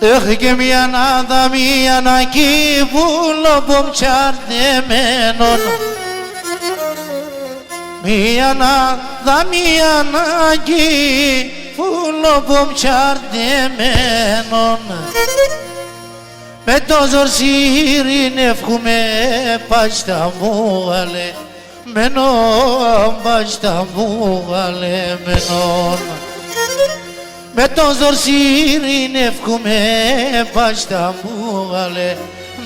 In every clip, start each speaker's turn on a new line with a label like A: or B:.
A: Έχω και μια μία να κύβουλο μπουμτσαρδεμένον. Μία να κύβουλο μπουμτσαρδεμένον. Με το ζορσίριν εύχομαι πάστα μου γαλε μενον, πάστα μου γαλε μενον. Με το ζορσίριν εύχομαι πάστα μου γαλε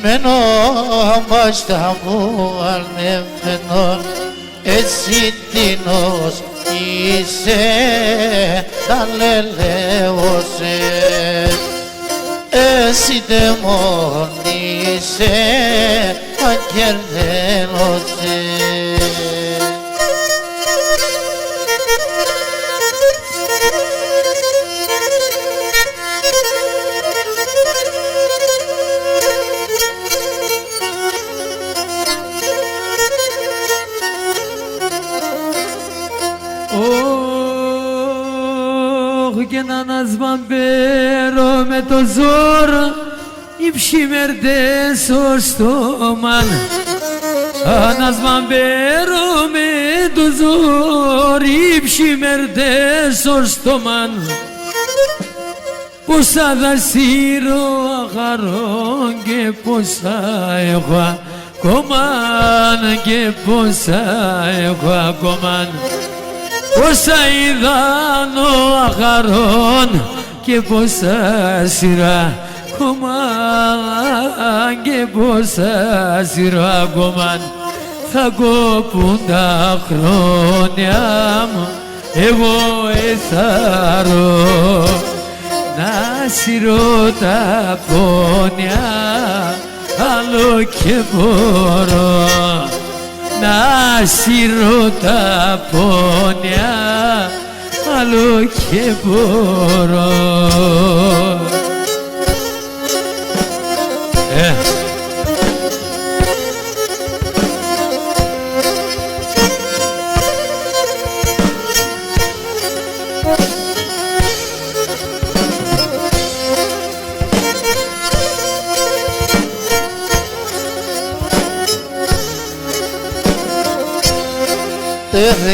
A: μενον, πάστα μου γαλε μενον. Εσύ τίνος είσαι, τα λελέωσε. Εσύ δαιμόν είσαι, ακερδένωσε.
B: Και να ανασβαμπέρω με το ζώρο οι ψημερδές ως στόμαν. Ανασβαμπέρω με το ζώρο οι ψημερδές ως στόμαν. Πόσα δασίρω αχαρών και πόσα έχω ακόμαν, και πόσα έχω ακόμαν. Πόσα είδανο αχαρών και πόσα σειρά κομμάν, και πόσα σειρά κομμάν. Θα κόπουν τα χρόνια μου, εγώ εθαρώ να σειρώ τα πόνια, άλλο και μπορώ να σύρω τα πόνια, άλλο και μπορώ.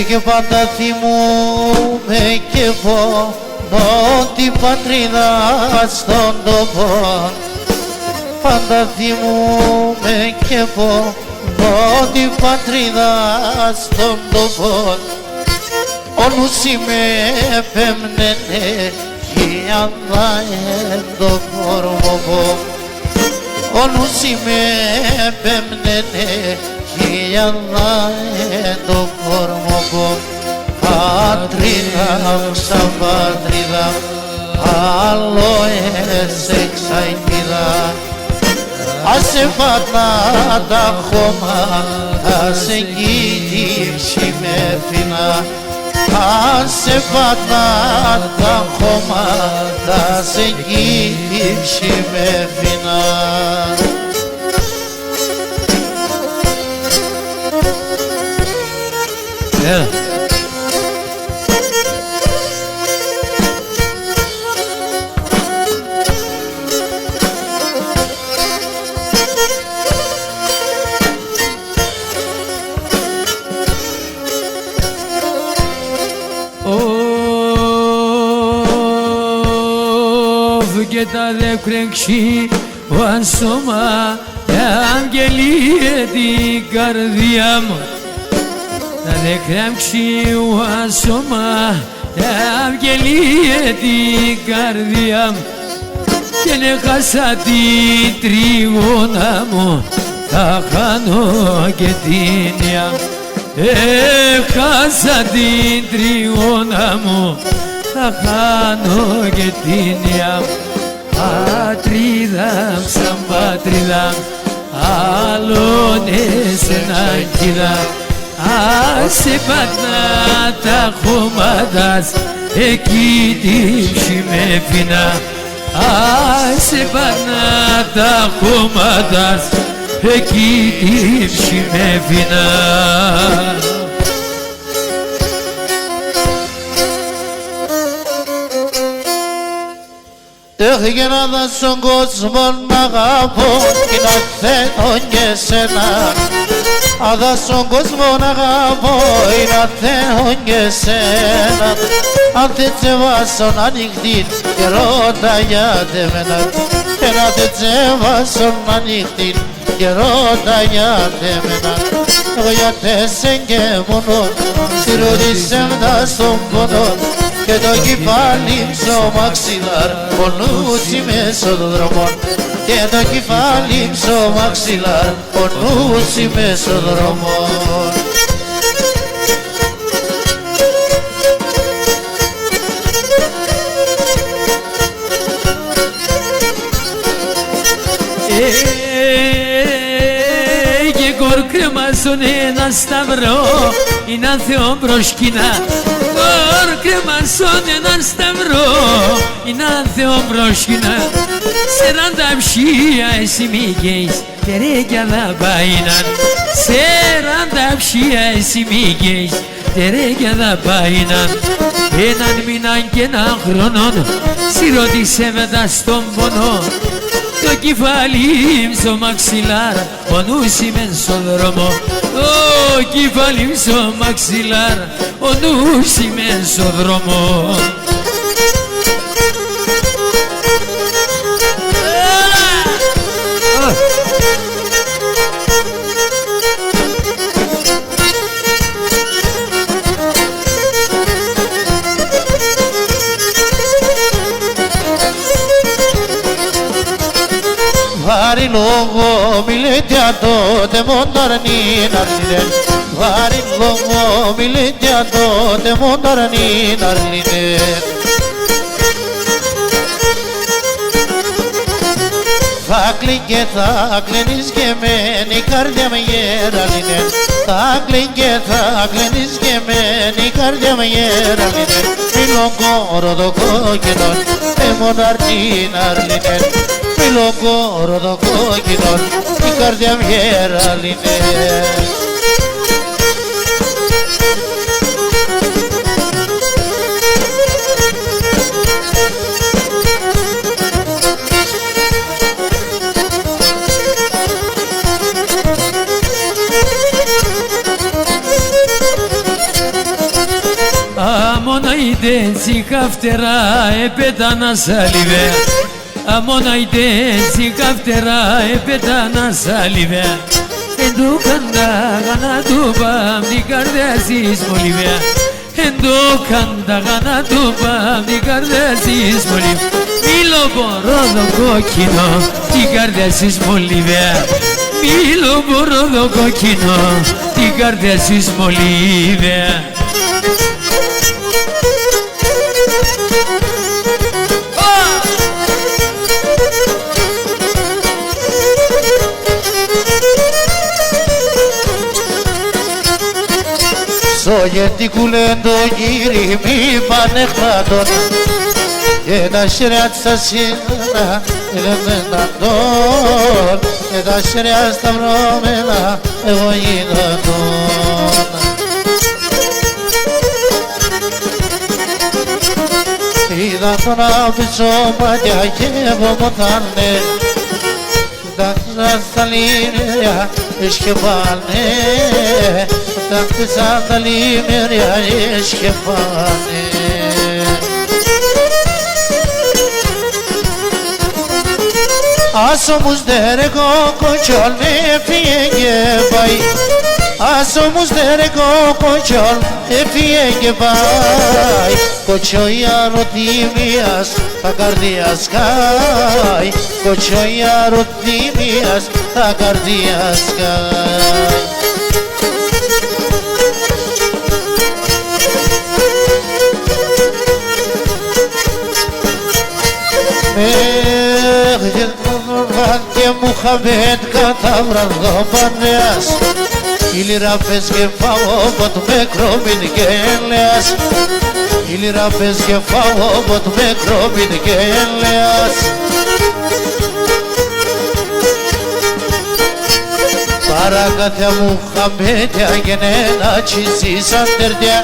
A: Και πάντα θυμούμαι και πονώ την πατρίδα στον τόπο. Πάντα θυμούμαι και πονώ την πατρίδα στον τόπο. Ο νους με πέμνενε χιλιάδα εν το κορμό. Ο νους με πέμνενε χιλιάδα εν το κορμό. Πατρίδα, σαν πατρίδα, άλλο έσαι ξαϊτίδα. Άσε πατά τα χώματα, σε κοίτηψη με φινά. Άσε πατά τα χώματα, σε κοίτηψη με φινά.
B: Και τα δεκρέξι ο σώμα αγγελίε την καρδιά μου. Τα δεκρέξι ο σώμα αγγελίε την καρδιά μου. Και αν έχασα την τρίγωνα μου, θα χάνω και την ιά. Έχασα την τρίγωνα μου, θα χάνω και την ιά. Πατρίδα σαν πατρίδα, άλλον εσένα κοίτα. Άσε πατά τα χώματας, εκεί τύψη με φινά. Άσε πατά τα χώματας, εκεί τύψη με φινά.
A: Τέχει να δω στον κόσμο να αγαπώ και να θέλω και σένα. Αδα στον κόσμο να αγαπώ ή να θέλω και σένα. Αν δεν τσεβάσω να νυχτεί και ρώτα για μένα. Και να δεν τσεβάσω να νυχτεί και ρώτα για μένα. Εγώ για τέσσερ και μόνο σιροδίσσεμτα στον πόνο και το κεφάλι στο μαξιλάρ πονούτσι μες στον δρόμο. Και το κεφάλι στο μαξιλάρ πονούτσι μες στον δρόμο.
B: Και κορκρέμα στον ένα σταυρό είναι αν Θεό προσκυνά. Κορκρέμα στον ένα σταυρό είναι αν Θεό προσκυνά. 40 ψία εσύ μη καίεις τερέκια θα πάιναν. 40 ψία εσύ μη καίεις τερέκια θα πάιναν. Έναν μήνα και έναν χρόνο σιρώτησε μετά στον πόνο. Το κεφάλι μου στο μαξιλάρ πονούσι μεν στον δρόμο. Το κεφάλι μου στο μαξιλάρ πονούσι μεν στον δρόμο.
A: Βάρη λόγο μιλείτε τότε μονταρνή ναρλίνε. Βάρη λόγο μιλείτε τότε μονταρνή ναρλίνε. Θα κλείνει θα κλείνεις και μένει η καρδιά με γεραλίνε. Θα κλείνει και θα κλείνεις και μένει η καρδιά με γεραλίνε. Μιλόγκορο το κόκκινο μονταρνή ναρλίνε. Μιλόγκορο το κόκκινο η καρδιά μου γεραλίνε.
B: Αμόνα η τέντσι φτερά επέτα να σαλιβέ. Αμόνα η τέντσι φτερά επέτα να σαλιβέ. Εν το καντάγα να του πάμ την καρδιά της μολυβέ. Εν το καντάγα να του πάμ την καρδιά της μολυβέ. Μίλο μπορώ το κόκκινο την καρδιά της μολυβέ. Μίλο μπορώ το κόκκινο την καρδιά της μολυβέ.
A: Στο γιατί κουλέντο γύρι μη πανεχμάτων και τα σειρά στα σύνορα ελεμένα τον και τα σειρά στα βρώμενα εγώ γίνω τον. Είδα τον άφησο μάτια και εγώ μοτάνε. Τα στα λίμερια εσκεφάνε. Τα χτίσα τα λίμερια εσκεφάνε. Άσο μου στερεκό κοτσόλ έφυγε και πάει. Άσο μου στερεκό κοτσόλ έφυγε και πάει. Κοτσόια ρωτήμιας τα καρδία σκάει. Κοτσόια ρωτήμιας τα καρδία σκάει. Και Μουχαμέντ κατά βραδοπανέας η λίρα πες και φάω ποτ με κρόμιν και ελέας. Η λίρα πες και φάω ποτ με κρόμιν και ελέας. Παρακάτια Μουχαμέντια γενένα τσίσισαν τερδιά.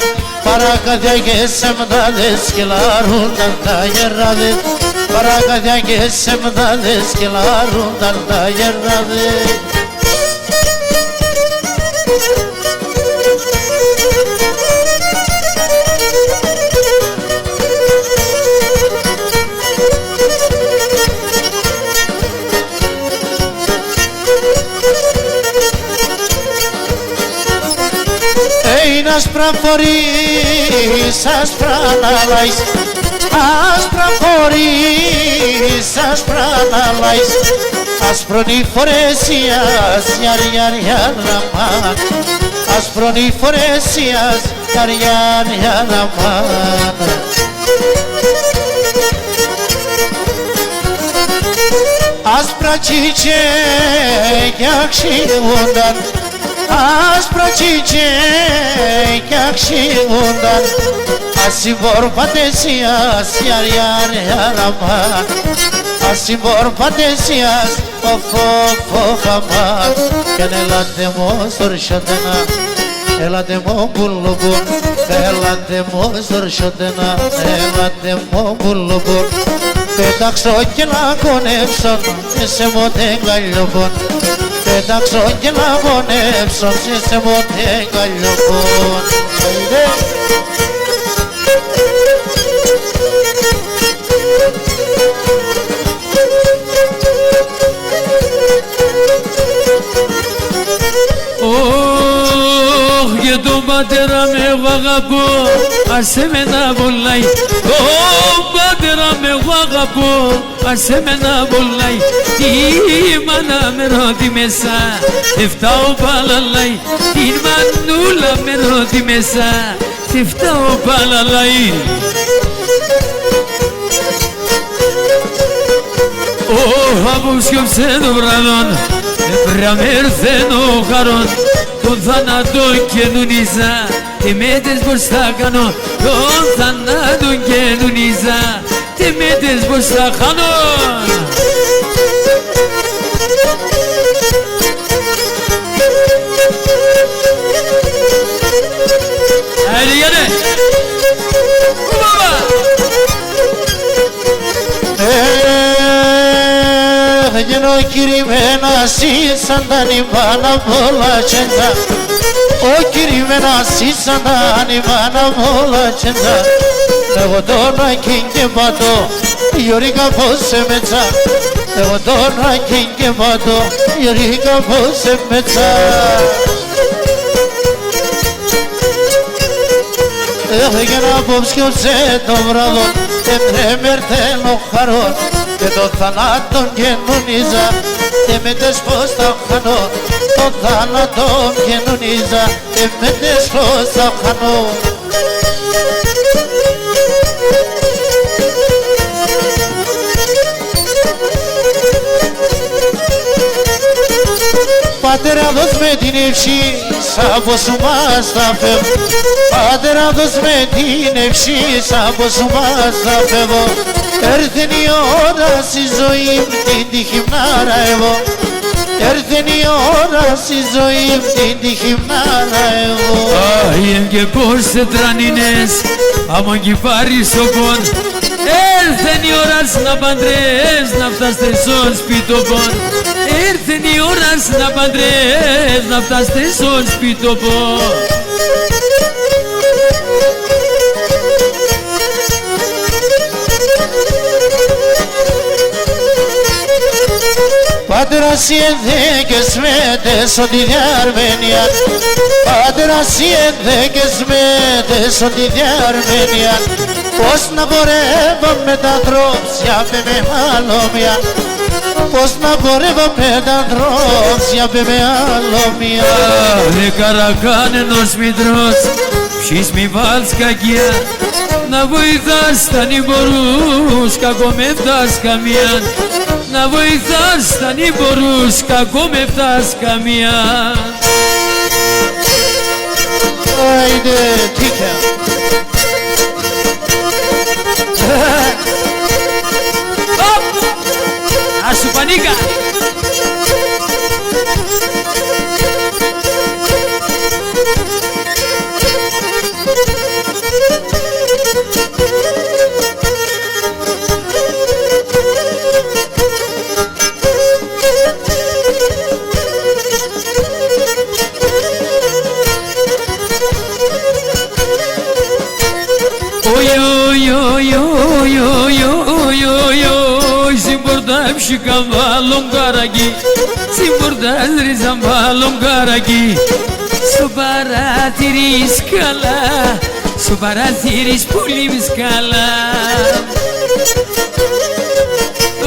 A: Παρακάτια και σεμδάδες και λαρούνταν τα γεράδες. Παρακαδιά και σεμδάδες και λαρούνταν τα γερνάδες. Είναι άσπρα φορείς, άσπρα να λάεις, άσπρα φορείς, άσπρα να λάεις, άσπρονοι φορέσιας, γιαρ γιαρ γιαρ αμάν, άσπρονοι φορέσιας, γιαρ γιαρ γιαρ αμάν. Άσπρα τσιτσέκια ξύγονταν, άσπρα τσιτσέκια ξύγονταν, ασυμπορπατεσίας, γιαρ γιαρ γιαρ αμάν, ασυμπορπατεσίας, οφ αμάν. Κι αν έλατε μου στορσιότενα, έλατε μου πουλουπούν, έλατε μου στορσιότενα, έλατε μου πουλουπούν. Πέταξω και να κονέψω, σε μοτέ γαλλιοπών. Πέταξω και να κονέψω, σε μοτέ γαλλιοπών.
B: Για τον πατέρα με εγώ αγαπώ, ας εμένα βολάει. Τον πατέρα με εγώ αγαπώ, ας εμένα βολάει. Τη μάνα με ρώτη μέσα, εφτάω παλαλάει. Την μανούλα με ρώτη μέσα, εφτάω παλαλάει. Απόσκοψε το βραδόν, πραμέρθεν ο χαρόν. Τον θάνατο καινούριζα, τεμέτες πως θα κάνω. Τον θάνατο καινούριζα, τεμέτες πως θα κάνω. Έλιγανε!
A: Γίνω κηρυμμένας ήσαν τα νημάνα πολλά τσέντα. Ο κηρυμμένας ήσαν τα νημάνα πολλά τσέντα. Εγώ τώρα και πατώ, γιωρίκα πως σε μετσά. Εγώ τώρα και πατώ, γιωρίκα πως σε μετσά. Έγινε απόψιωσε το βράδο, εμρέμερθεν ο χαρόν. Και το θανάτον καινούριζα, εμέτες πως θα χάνω. Το θανάτον καινούριζα, εμέτες πως θα χάνω. Πατέρα δώσ' με την ευχή, σαν πως σου μας θα φεύγω. Πατέρα δώσ' με την ευχή, σαν πως σου μας θα φεύγω. Έρθεν η ώρα στη ζωή μου, την τύχη να ραεύω. Έρθεν η ώρα στη ζωή μου, την τύχη να ραεύω.
B: Άιεν και πως σε τρανίνες, άμον κι πάρεις ο πον. Έρθεν η ώρα να παντρές, να φτάσετε στο σπιτοπον. Έρθεν η ώρα να παντρές, να φτάσετε στο σπιτοπον.
A: Πατέρας οι ενδέκες μέτες ότι διαρμένια. Πατέρας οι ενδέκες μέτες ότι διαρμένια. Πώς να πορεύω με τα δρόμια με μαλόμια. Πώς να πορεύω με τα δρόμια με μαλόμια.
B: Δε καρακάν ενός μητρός, ψεις μη βάλεις κακία. Να βοηθάς τα νημπορούς, κακό με φτάς καμία. Να βοηθάς τα νημπορούς, κακό με φτάς καμία.
A: Άιντε τίκια.
B: Ας σου πανίκα. Simbordam shikambalom garagi Simbordam rizambalom garagi Subaratiris kala Subaratiris pulim skala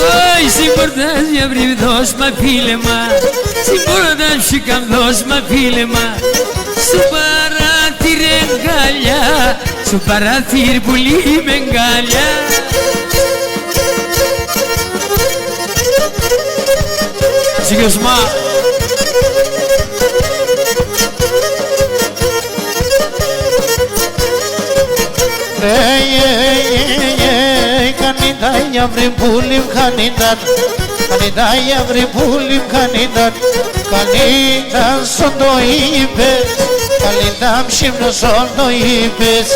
B: Oi, simbordam yabrim dos ma filema Simbordam shikam dos ma filema Subaratir engalya Subaratir pulim engalya Sigosma
A: Kanidai yavrim pulim kanidan Kanidai yavrim pulim kanidan Kanidan sondo ipes Kanidam shimno sondo ipes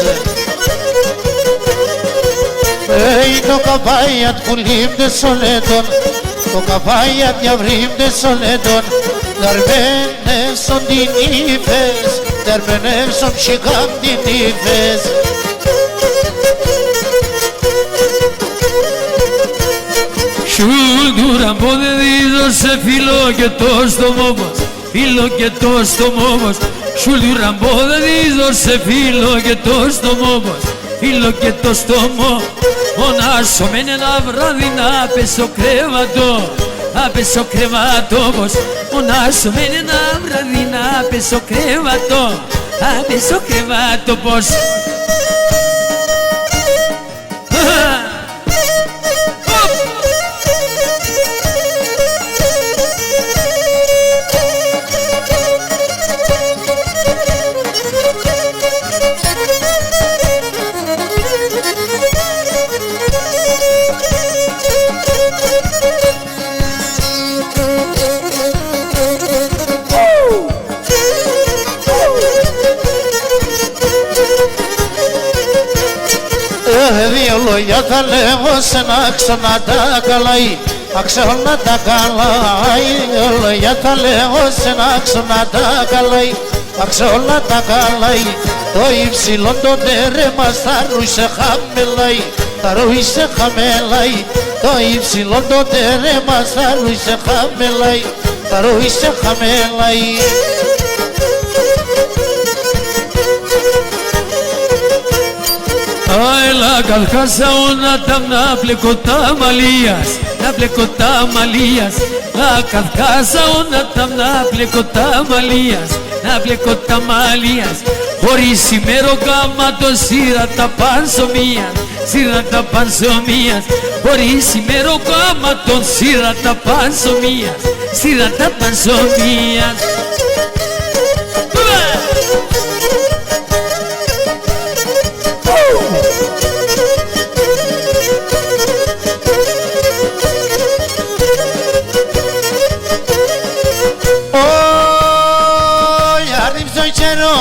A: Το καβάιατ πουλίμ de soledon Το καβάιατ yavrim de soledon Darbenevson din ipes Darbenevson shikam din ipes
B: Σουλτούραν ποδεδίδος σε φίλο και το στομό μας Φίλο και το στομό μας Σουλτούραν ποδεδίδος σε φίλο και το στομό μας Φίλο και το στομό Μονάσω μεν ένα βράδυ να πέσω κρεβατό Να πέσω κρεβατό πως Μονάσω μεν ένα βράδυ να πέσω κρεβατό Να πέσω κρεβατό πως
A: Δύο λόγια θα λέγω σε να ξανά τα καλάει Αξιόλα τα καλάει Δύο λόγια θα λέγω σε να ξανά τα καλάει Αξιόλα τα καλάει Το υψηλό το τέρεμας θα ρούισε χαμελάει Θα ρούισε χαμελάει Το υψηλό το τέρεμας θα ρούισε χαμελάει Θα ρούισε χαμελάει
B: Ai la calcasa una tamna plecota malías La plecota malías La calcasa una tamna plecota malías La plecota malías Χωρίς ημέρο γάμα το σύρα τα πανσομίας Σύρα τα πανσομίας Χωρίς ημέρο γάμα το σύρα τα πανσομίας Σύρα τα πανσομίας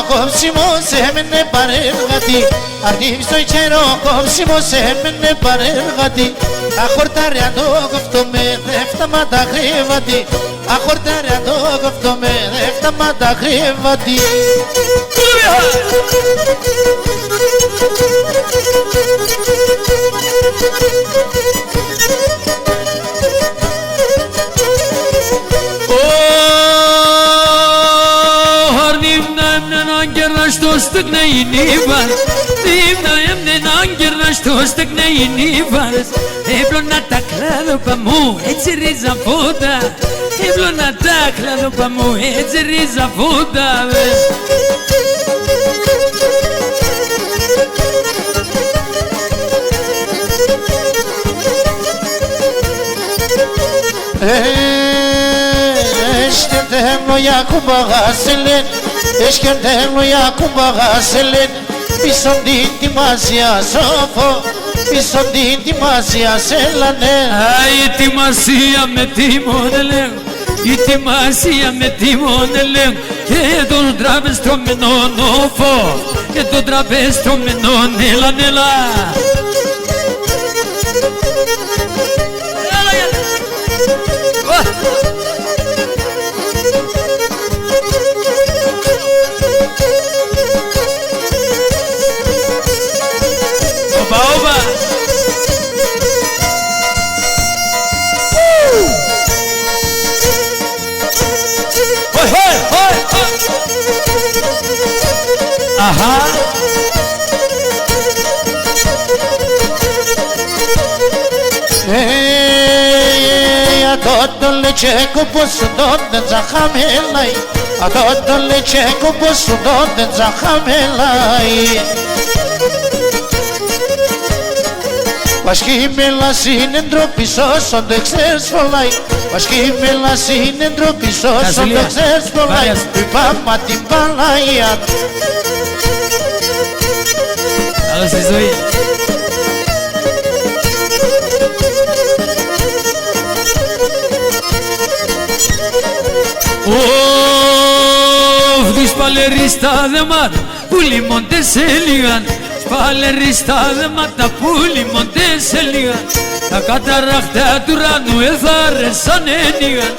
A: Κόψιμο σε έμενε παρεργατή Αργύψω η καιρό κόψιμο σε έμενε παρεργατή Αχορτάρια το κοφτό με δεύταμα τα χρήβατη Αχορτάρια το κοφτό με δεύταμα τα χρήβατη
B: Što steknejni vars Divna jemne nangirna što steknejni vars Eblo na taklado pa mu eceri za voda Eblo na taklado pa mu eceri za voda
A: Eşkendemlo Yakuba Gazelin Eşkendemlo Yakuba Gazelin Pison din timazia sofo Pison din timazia selane
B: Ai timazia me timonelem I timazia me timonelem Και το τραβεστό με νονοφό Και το τραβεστό με νονέλα νέλα Oba, oba! Αχα.
A: Todo leche cupo su donde zahamelai todo leche cupo su donde zahamelai Πασχή με λασίνε ντροπή σώσον το ξέρεις φωλάει Πασχή με λασίνε ντροπή σώσον το ξέρεις φωλάει Πάμε την Παναγία
B: Καλώς τη ζωή. Τη σπαλερίστα δεμάτα που λιμώνται σε λίγαν Σπαλερίστα δεμάτα που λιμώνται σε λίγαν Τα καταράχτα του ουρανού έθαρεσανε νίγαν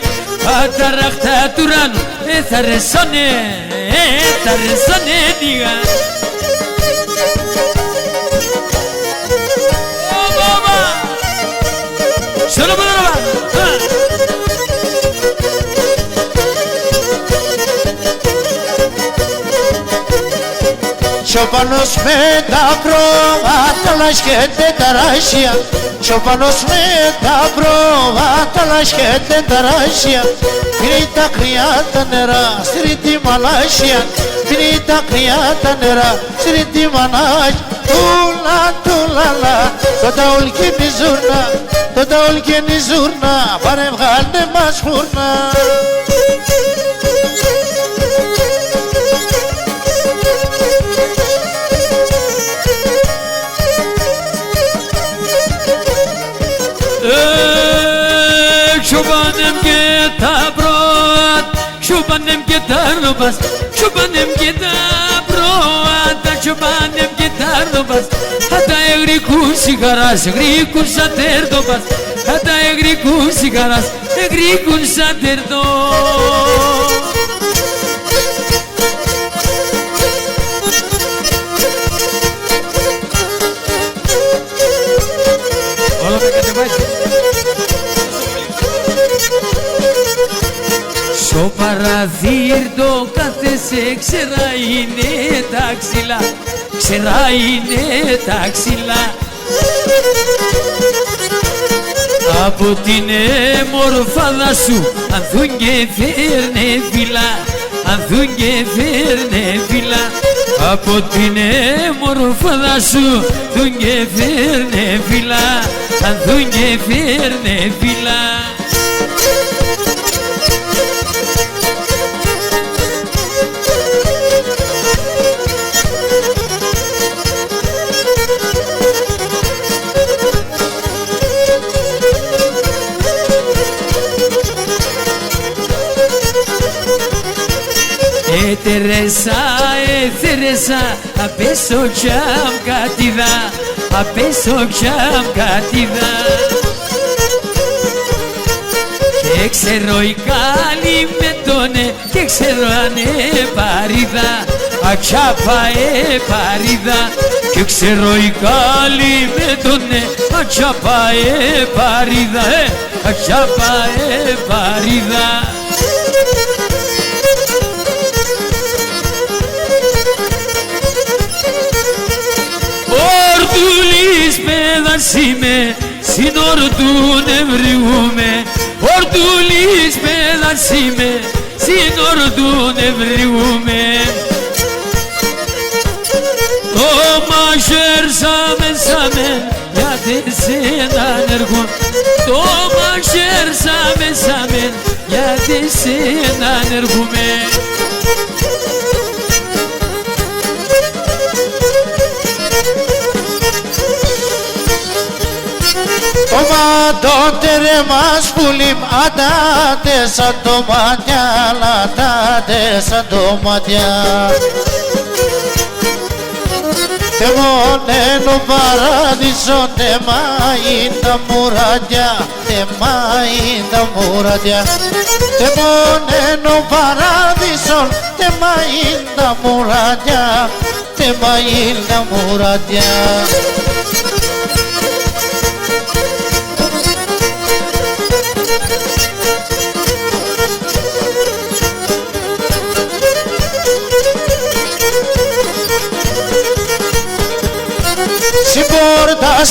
B: Καταράχτα του ουρανού έθαρεσανε νίγαν Σolo por la
A: Τσοπανός με τα πρόβατα λασχέται τα ράσια Τσοπανός με τα πρόβατα λασχέται τα ράσια Πίνει τα κρυά τα νερά στην τη Μαλάσια Πίνει τα κρυά τα νερά στην τη Μαλάσια Τούλα τούλαλα το ταούλ και η ζούρνα Το ταούλ και η ζούρνα πάρε βγάλτε μας φούρνα
B: Çobanım git abroad Çobanım git arnobas Çobanım git abroad Çobanım git arnobas Hatta egriku sigaras Egriku saterdobas Hatta egriku sigaras Egriku saterdobas Όλο με κατεβάζει Στο παραθύρτο κάθεσαι ξερά είναι τα ξυλά Ξερά είναι τα ξυλά Από την μορφάδα σου ανθούν και φέρνε φύλλα Ανθούν και φέρνε φύλλα Από την μορφάδα σου ανθούν και φέρνε φύλλα Ανθούν και φέρνε φύλλα Teresa, apeso cham katida, apeso cham katida. Και ξέρω η καλή με τόνε, και ξέρω ανε παρίδα, ατσάπα παρίδα. Και ξέρω η καλή με τόνε, ατσάπα παρίδα, ατσάπα παρίδα. Ορτούλης παιδας είμαι, συνορτούν ευρυγούμε. Ορτούλης παιδας είμαι, συνορτούν ευρυγούμε. Το μαχαίρ σάμεν, γιατί σε ανεργούν. Το μαχαίρ σάμεν, γιατί σε ανεργούμε.
A: Τότε ρε μας πουλίμ αντάτε σαν το μάτια, λατάτε σαν το μάτια. Τεμόνενο παράδεισο, τεμάιν τα μουράδια, τεμάιν τα μουράδια. Τεμόνενο παράδεισο, τεμάιν τα μουράδια, τεμάιν τα μουράδια.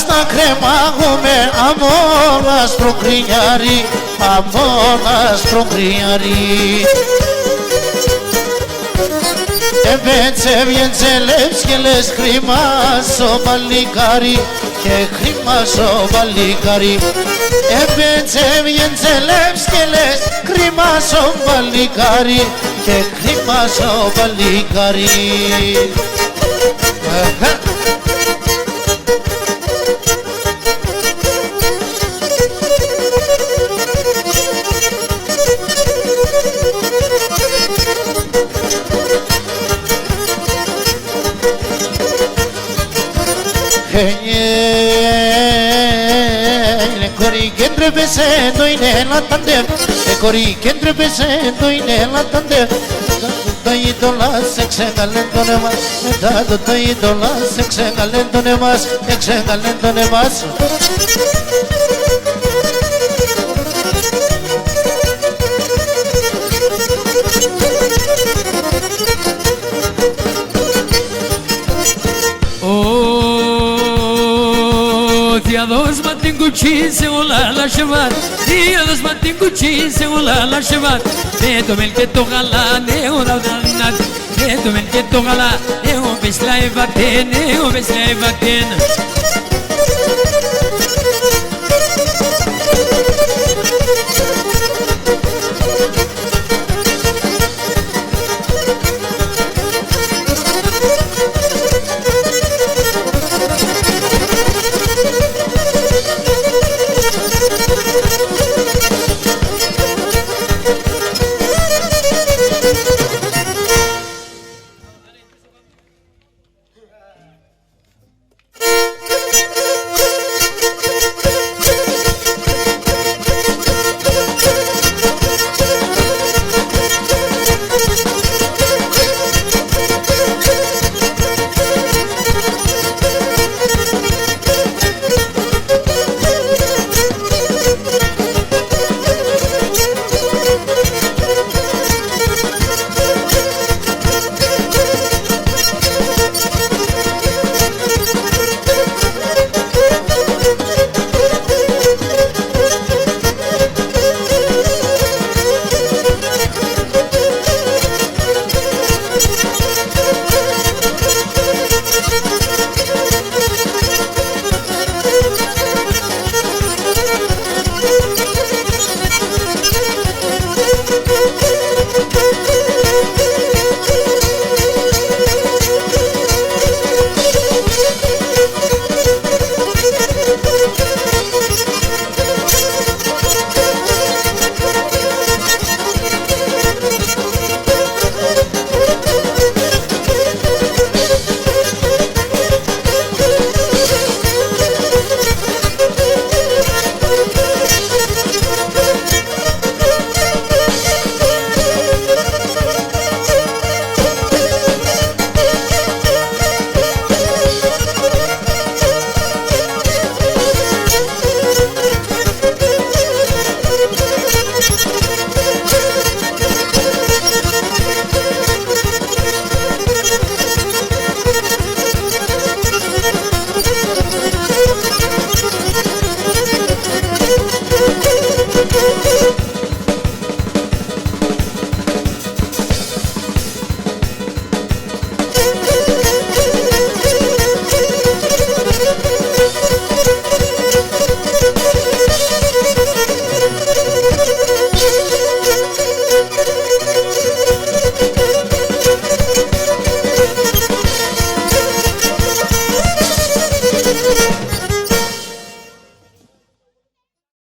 A: να κρεμάγουμε από άστρο κρινιάρι, από άστρο κρινιάρι. Έπαιξε βγαίνε λες και λες χρήμα στο παλικάρι και χρήμα στο παλικάρι. Έπαιξε βγαίνε λες και λες χρήμα στο παλικάρι και χρήμα στο παλικάρι. Corri che trepesendo in la tante, corri che trepesendo in la tante. Tutto la sexe galento ne mas, tutto la sexe galento ne mas, sexe galento ne mas.
B: Diados matin cuchise ola la shevat, diados matin cuchise ola la shevat. Ne tomel que togala ne ora danat, ne tomel que togala ne o beslai vaten, ne o beslai vaten.